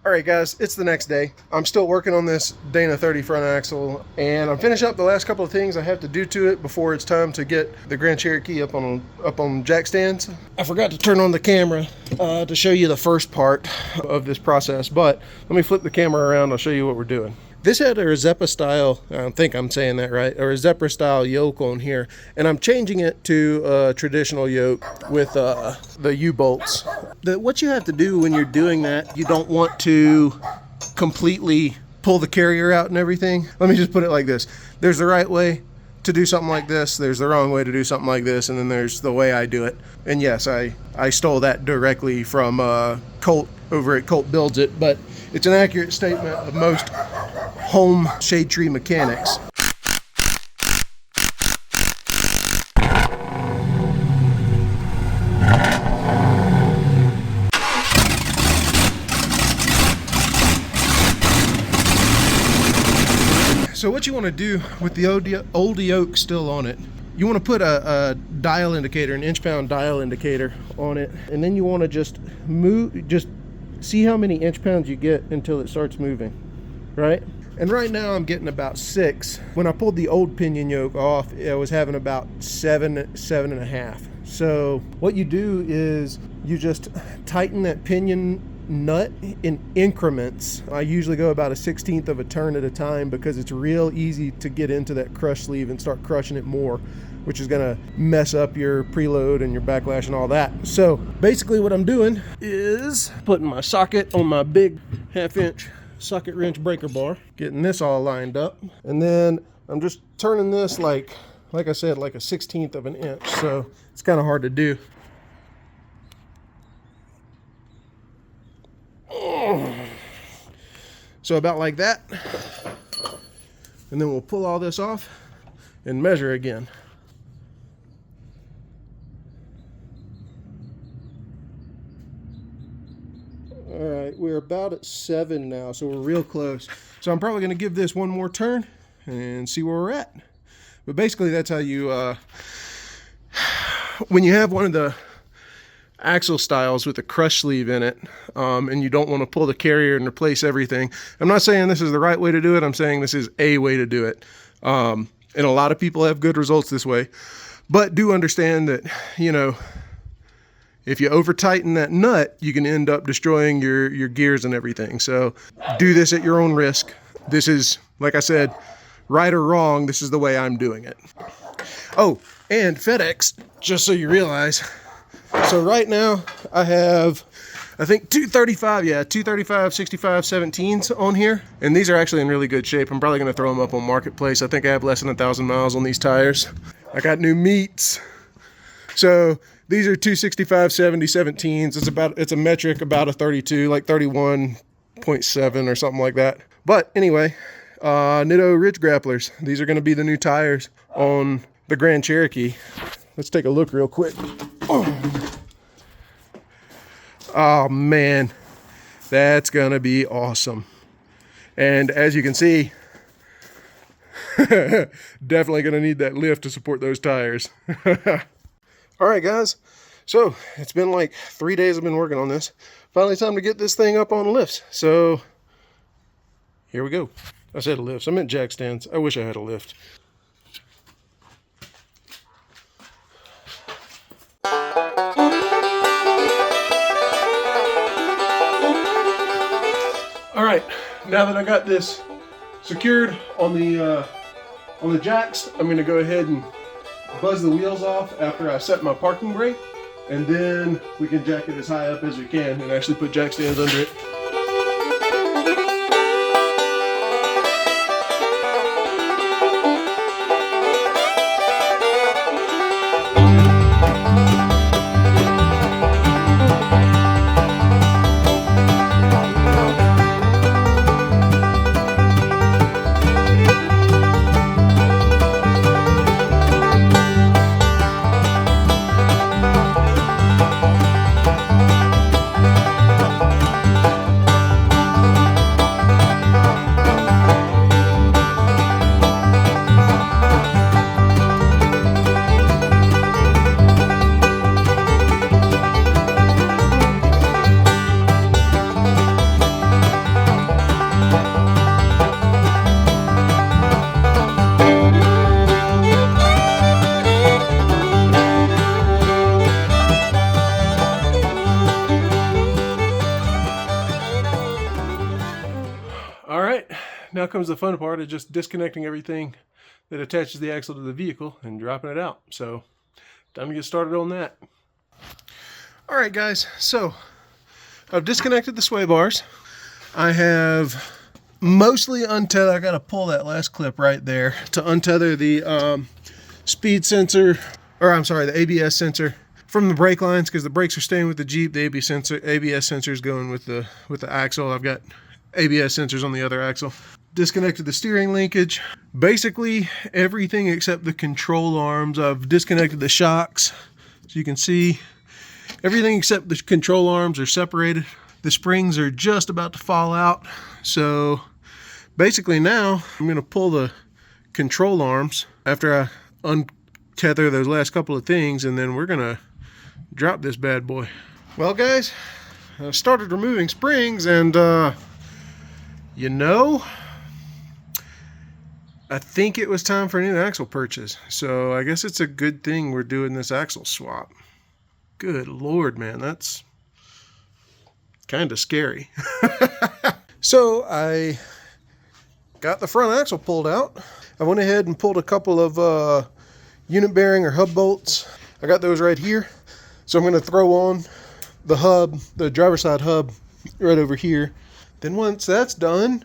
All right, guys, it's the next day. I'm still working on this Dana 30 front axle, and I'm finishing up the last couple of things I have to do to it before it's time to get the Grand Cherokee up on jack stands. I forgot to turn on the camera to show you the first part of this process, but let me flip the camera around. I'll show you what we're doing. This had a Zeppa style, I don't think I'm saying that right, or a Zeppa style yoke on here, and I'm changing it to a traditional yoke with the U-bolts. What you have to do when you're doing that, you don't want to completely pull the carrier out and everything. Let me just put it like this. There's the right way to do something like this, there's the wrong way to do something like this, and then there's the way I do it. And yes, I stole that directly from Colt over at Colt Builds It, but it's an accurate statement of most home shade tree mechanics. So what you want to do with the old yoke still on it, you want to put a dial indicator, an inch-pound dial indicator on it, and then you want to just see how many inch-pounds you get until it starts moving, right? And right now I'm getting about 6. When I pulled the old pinion yoke off, I was having about 7.5. So what you do is you just tighten that pinion nut in increments. I usually go about 1/16 of a turn at a time because it's real easy to get into that crush sleeve and start crushing it more, which is going to mess up your preload and your backlash and all that. So basically what I'm doing is putting my socket on my big 1/2 inch socket wrench breaker bar, getting this all lined up, and then I'm just turning this like I said, like 1/16 of an inch. So it's kind of hard to do. So about like that, and then we'll pull all this off and measure again. All right, we're about at 7 now, so we're real close. So I'm probably going to give this one more turn and see where we're at. But basically that's how you, when you have one of the axle styles with a crush sleeve in it, and you don't want to pull the carrier and replace everything. I'm not saying this is the right way to do it. I'm saying this is a way to do it. And a lot of people have good results this way, but do understand that, you know, if you over tighten that nut, you can end up destroying your gears and everything. So do this at your own risk. This is, like I said, right or wrong, this is the way I'm doing it. Oh, and FedEx, just so you realize, so right now I have, I think 235 65 17s on here, and these are actually in really good shape. I'm probably going to throw them up on Marketplace. I think I have less than 1,000 miles on these tires. I got new meats. So these are 265 70 17s. It's a metric about a 32, like 31.7 or something like that. But anyway, Nitto Ridge Grapplers. These are going to be the new tires on the Grand Cherokee. Let's take a look real quick. Oh man, that's gonna be awesome. And as you can see, definitely gonna need that lift to support those tires. All right, guys, so it's been like 3 days I've been working on this. Finally time to get this thing up on lifts. So here we go. I said lifts, I meant jack stands. I wish I had a lift. All right, now that I got this secured on the jacks, I'm going to go ahead and buzz the wheels off after I set my parking brake, and then we can jack it as high up as we can and actually put jack stands under it. right, now comes the fun part of just disconnecting everything that attaches the axle to the vehicle and dropping it out. So, time to get started on that. All right, guys, so I've disconnected the sway bars. I have mostly untethered. I got to pull that last clip right there to untether the speed sensor, or I'm sorry, the ABS sensor from the brake lines, because the brakes are staying with the Jeep. The ABS sensor is going with the axle. I've got ABS sensors on the other axle. Disconnected the steering linkage. Basically everything except the control arms. I've disconnected the shocks. So you can see everything except the control arms are separated. The springs are just about to fall out. So basically now I'm going to pull the control arms after I untether those last couple of things, and then we're going to drop this bad boy. Well, guys, I started removing springs, and you know, I think it was time for a new axle purchase. So I guess it's a good thing we're doing this axle swap. Good Lord, man, that's kind of scary. So I got the front axle pulled out. I went ahead and pulled a couple of unit bearing or hub bolts. I got those right here. So I'm going to throw on the hub, the driver's side hub, right over here. Then once that's done,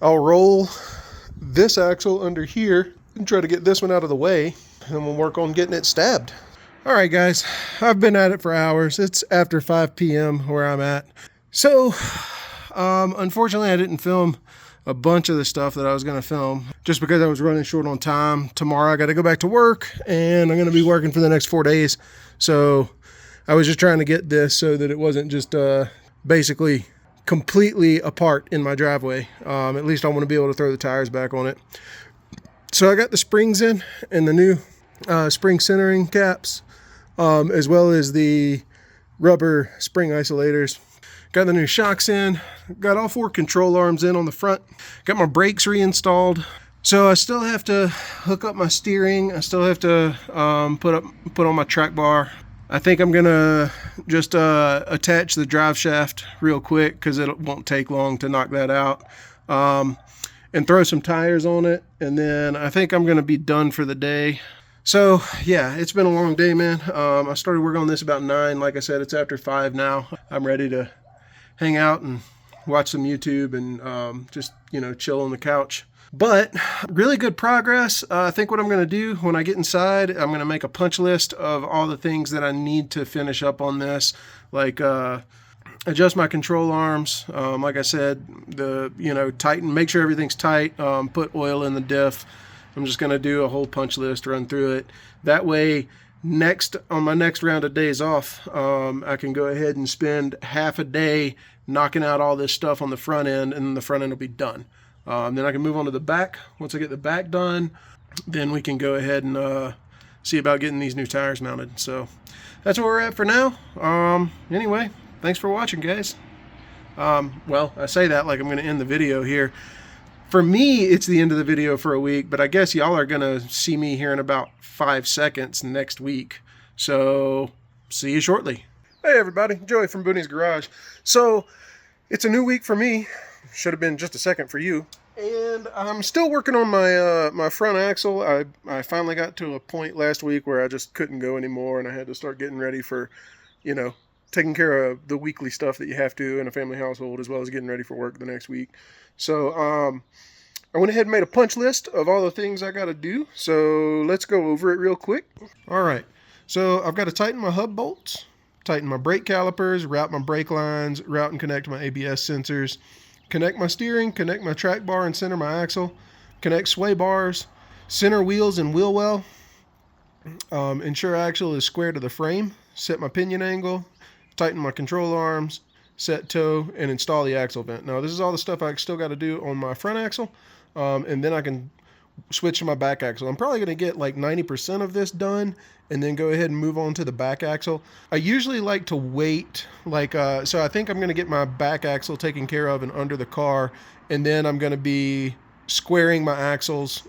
I'll roll this axle under here and try to get this one out of the way, and we'll work on getting it stabbed. All right, guys, I've been at it for hours. It's after 5 p.m. where I'm at. So, unfortunately, I didn't film a bunch of the stuff that I was going to film just because I was running short on time. Tomorrow I got to go back to work, and I'm going to be working for the next 4 days. So I was just trying to get this so that it wasn't just basically completely apart in my driveway. At least I want to be able to throw the tires back on it. So I got the springs in and the new spring centering caps, as well as the rubber spring isolators. Got the new shocks in, got all 4 control arms in on the front, got my brakes reinstalled. So I still have to hook up my steering. I still have to put on my track bar. I think I'm gonna just attach the drive shaft real quick, because it won't take long to knock that out, and throw some tires on it, and then I think I'm gonna be done for the day. So yeah, it's been a long day, man. I started working on this about 9. Like I said, it's after 5 now. I'm ready to hang out and watch some YouTube and just, you know, chill on the couch. But really good progress. I think what I'm going to do when I get inside, I'm going to make a punch list of all the things that I need to finish up on this, like adjust my control arms. Like I said, tighten, make sure everything's tight, put oil in the diff. I'm just going to do a whole punch list, run through it. That way, on my next round of days off, I can go ahead and spend half a day knocking out all this stuff on the front end, and the front end will be done. Then I can move on to the back. Once I get the back done, then we can go ahead and see about getting these new tires mounted. So that's where we're at for now. Anyway, thanks for watching, guys. Well, I say that like I'm going to end the video here. For me, it's the end of the video for a week, but I guess y'all are going to see me here in about 5 seconds next week. So see you shortly. Hey everybody, Joey from Booney's Garage. So it's a new week for me. Should have been just a second for you. And I'm still working on my my front axle. I finally got to a point last week where I just couldn't go anymore, and I had to start getting ready for, you know, taking care of the weekly stuff that you have to in a family household, as well as getting ready for work the next week. So I went ahead and made a punch list of all the things I got to do. So let's go over it real quick. All right. So I've got to tighten my hub bolts, tighten my brake calipers, route my brake lines, route and connect my ABS sensors, connect my steering, connect my track bar and center my axle, connect sway bars, center wheels and wheel well, ensure axle is square to the frame, set my pinion angle, tighten my control arms, set toe, and install the axle vent. Now this is all the stuff I still got to do on my front axle, and then I can switch to my back axle. I'm probably going to get like 90% of this done and then go ahead and move on to the back axle. I usually like to wait, so I think I'm going to get my back axle taken care of and under the car, and then I'm going to be squaring my axles,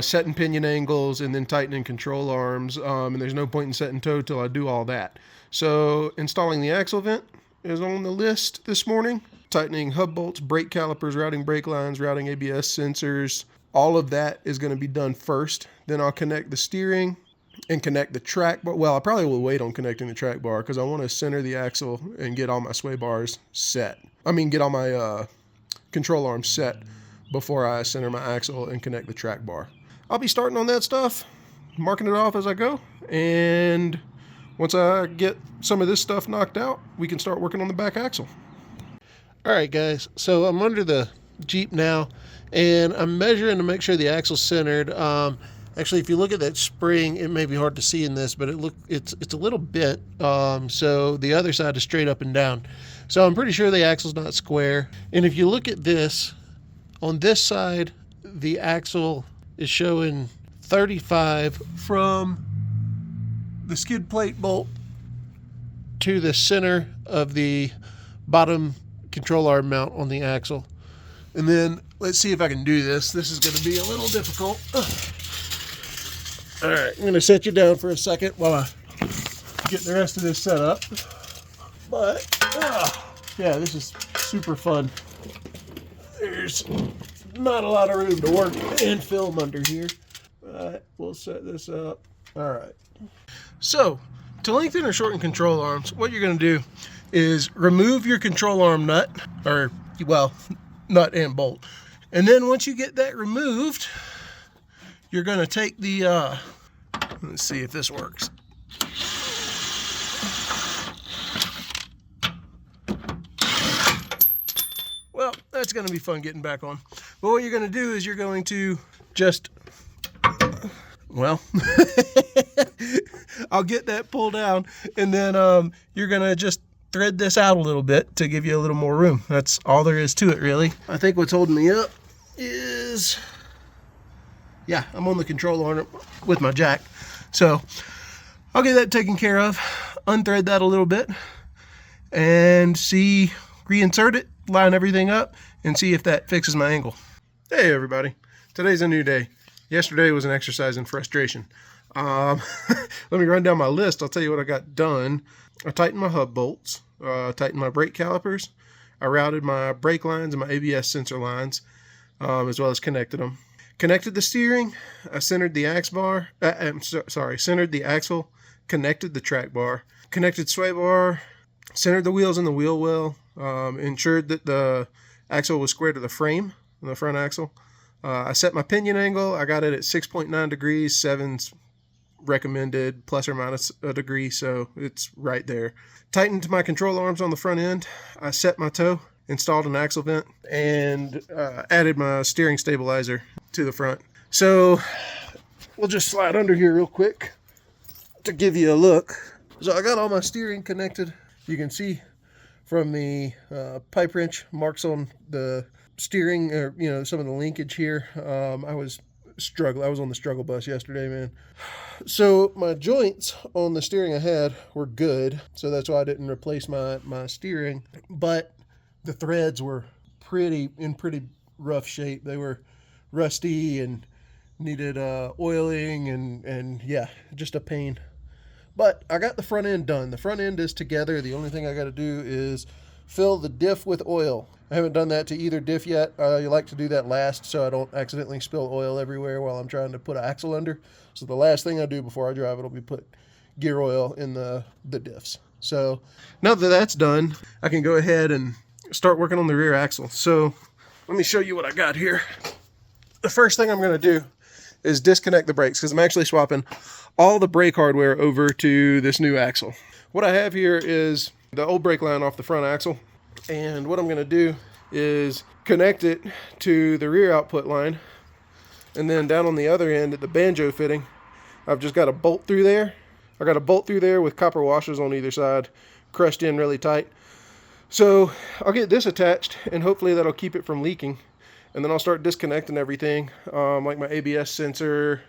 setting pinion angles, and then tightening control arms, and there's no point in setting toe till I do all that. So installing the axle vent is on the list this morning. tightening hub bolts, brake calipers, routing brake lines, routing ABS sensors. All of that is going to be done first. Then I'll connect the steering and connect the track bar. Well, I probably will wait on connecting the track bar because I want to center the axle and get all my sway bars set. Get all my control arms set before I center my axle and connect the track bar. I'll be starting on that stuff, marking it off as I go, and once I get some of this stuff knocked out, we can start working on the back axle. All right, guys, so I'm under the Jeep now, and I'm measuring to make sure the axle's centered. Actually, if you look at that spring, it may be hard to see in this, but it's a little bent, so the other side is straight up and down. So I'm pretty sure the axle's not square. And if you look at this, on this side, the axle is showing 35 from the skid plate bolt to the center of the bottom control arm mount on the axle. And then let's see if I can do this. This is going to be a little difficult. All right, I'm going to set you down for a second while I get the rest of this set up. But yeah, this is super fun. There's not a lot of room to work and film under here. But we'll set this up. All right. So to lengthen or shorten control arms, what you're going to do is remove your control arm nut, or well, nut and bolt. And then once you get that removed, you're going to take the, let's see if this works. Well, that's going to be fun getting back on. But what you're going to do is you're going to just, well, I'll get that pulled down, and then you're going to just thread this out a little bit to give you a little more room. That's all there is to it, really. I think what's holding me up is, yeah, I'm on the control arm with my jack. So I'll get that taken care of, unthread that a little bit, and reinsert it, line everything up, and see if that fixes my angle. Hey everybody, today's a new day. Yesterday was an exercise in frustration. Let me run down my list. I'll tell you what I got done. I tightened my hub bolts, tightened my brake calipers, I routed my brake lines and my ABS sensor lines, as well as connected them. Connected the steering, I centered the centered the axle, connected the track bar, connected sway bar, centered the wheels in the wheel well, ensured that the axle was square to the frame, the front axle. I set my pinion angle, I got it at 6.9 degrees, 7's recommended, plus or minus a degree, so it's right there. Tightened my control arms on the front end, I set my toe, installed an axle vent, and added my steering stabilizer to the front. So we'll just slide under here real quick to give you a look. So I got all my steering connected. You can see from the pipe wrench marks on the steering, or some of the linkage here. I was on the struggle bus yesterday, man. So my joints on the steering I had were good, so that's why I didn't replace my steering. But the threads were in pretty rough shape. They were rusty and needed oiling, and yeah, just a pain. But I got the front end done. The front end is together. The only thing I got to do is fill the diff with oil. I haven't done that to either diff yet. You like to do that last so I don't accidentally spill oil everywhere while I'm trying to put an axle under. So the last thing I do before I drive it will be put gear oil in the diffs. So now that that's done, I can go ahead and start working on the rear axle. So let me show you what I got here. The first thing I'm going to do is disconnect the brakes, because I'm actually swapping all the brake hardware over to this new axle. What I have here is the old brake line off the front axle, and what I'm going to do is connect it to the rear output line, and then down on the other end at the banjo fitting, I've just got a bolt through there. I got a bolt through there with copper washers on either side, crushed in really tight. So I'll get this attached, and hopefully that'll keep it from leaking. And then I'll start disconnecting everything, like my ABS sensor.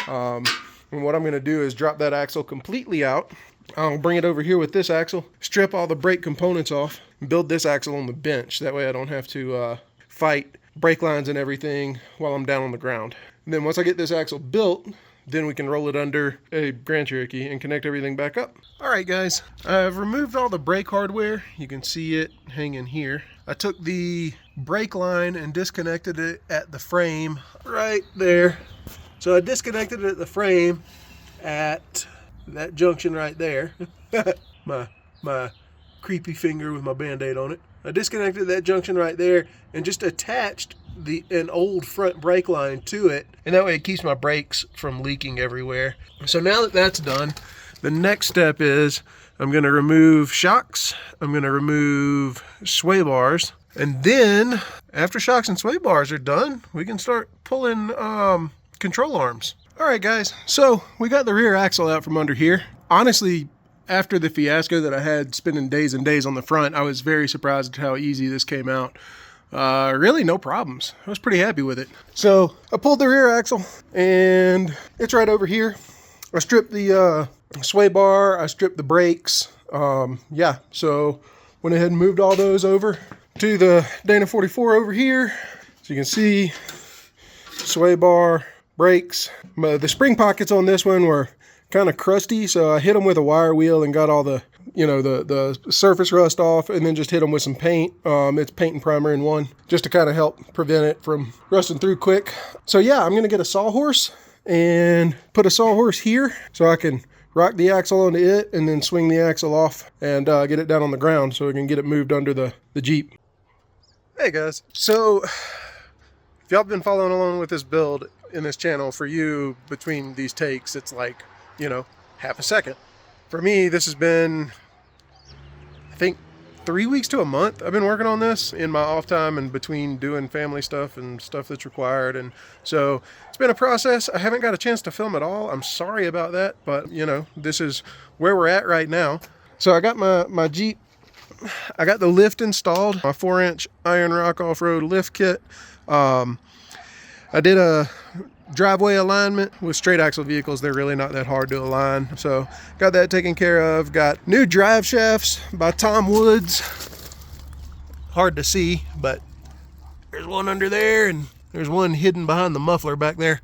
And what I'm going to do is drop that axle completely out. I'll bring it over here with this axle, strip all the brake components off, and build this axle on the bench. That way I don't have to fight brake lines and everything while I'm down on the ground. And then once I get this axle built, then we can roll it under a Grand Cherokee and connect everything back up. All right, guys, I've removed all the brake hardware. You can see it hanging here. I took the brake line and disconnected it at the frame right there. So I disconnected it at the frame at that junction right there. my creepy finger with my band-aid on it. I disconnected that junction right there and just attached an old front brake line to it, and that way it keeps my brakes from leaking everywhere. So now that that's done, the next step is I'm going to remove shocks, I'm going to remove sway bars, and then after shocks and sway bars are done, we can start pulling control arms. All right, guys, so we got the rear axle out from under here. Honestly, after the fiasco that I had spending days and days on the front, I was very surprised at how easy this came out. Really no problems. I was pretty happy with it. So I pulled the rear axle and it's right over here. I stripped the sway bar, I stripped the brakes. Yeah, so went ahead and moved all those over to the Dana 44 over here. So you can see sway bar, brakes. The spring pockets on this one were kind of crusty, so I hit them with a wire wheel and got all the, the surface rust off, and then just hit them with some paint. It's paint and primer in one, just to kind of help prevent it from rusting through quick. So yeah, I'm gonna get a sawhorse and put a sawhorse here so I can rock the axle onto it and then swing the axle off and get it down on the ground so we can get it moved under the Jeep. Hey guys, so if y'all been following along with this build in this channel, for you, between these takes, it's like, half a second. For me, this has been, I think, 3 weeks to a month. I've been working on this in my off time and between doing family stuff and stuff that's required. And so it's been a process. I haven't got a chance to film it all. I'm sorry about that, but this is where we're at right now. So I got my Jeep, I got the lift installed, my 4-inch Iron Rock off-road lift kit. I did a driveway alignment. With straight axle vehicles, they're really not that hard to align, so got that taken care of. Got new drive shafts by Tom Woods. Hard to see, but there's one under there and there's one hidden behind the muffler back there.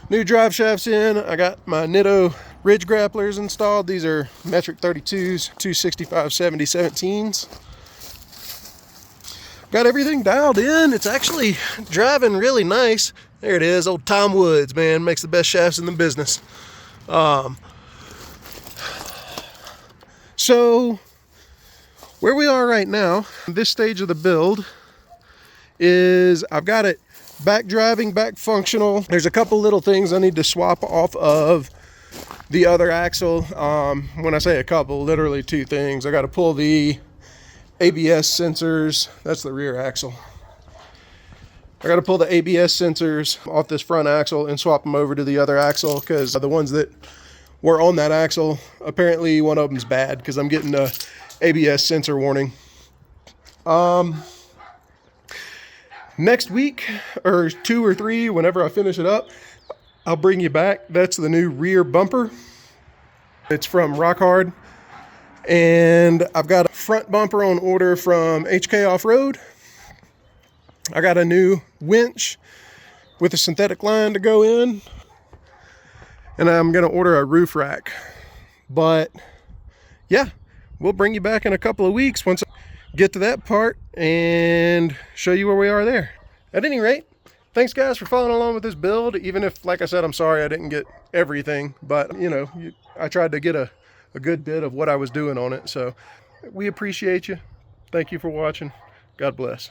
New drive shafts in. I got my Nitto ridge grapplers installed. These are metric 32s, 265/70/17s. Got everything dialed in. It's actually driving really nice. There it is, old Tom Woods, man, makes the best shafts in the business. So where we are right now, this stage of the build, is I've got it back driving, back functional. There's a couple little things I need to swap off of the other axle. When I say a couple, literally 2 things. I got to pull the ABS sensors. That's the rear axle. I got to pull the ABS sensors off this front axle and swap them over to the other axle, because the ones that were on that axle, apparently one of them's bad because I'm getting a ABS sensor warning. Next week, or 2 or 3, whenever I finish it up, I'll bring you back. That's the new rear bumper. It's from Rock Hard. And I've got a front bumper on order from HK Off-Road. I got a new winch with a synthetic line to go in. And I'm going to order a roof rack. But yeah, we'll bring you back in a couple of weeks once I get to that part and show you where we are there. At any rate, thanks guys for following along with this build. Even if, like I said, I'm sorry I didn't get everything. But, I tried to get a good bit of what I was doing on it. So we appreciate you. Thank you for watching. God bless.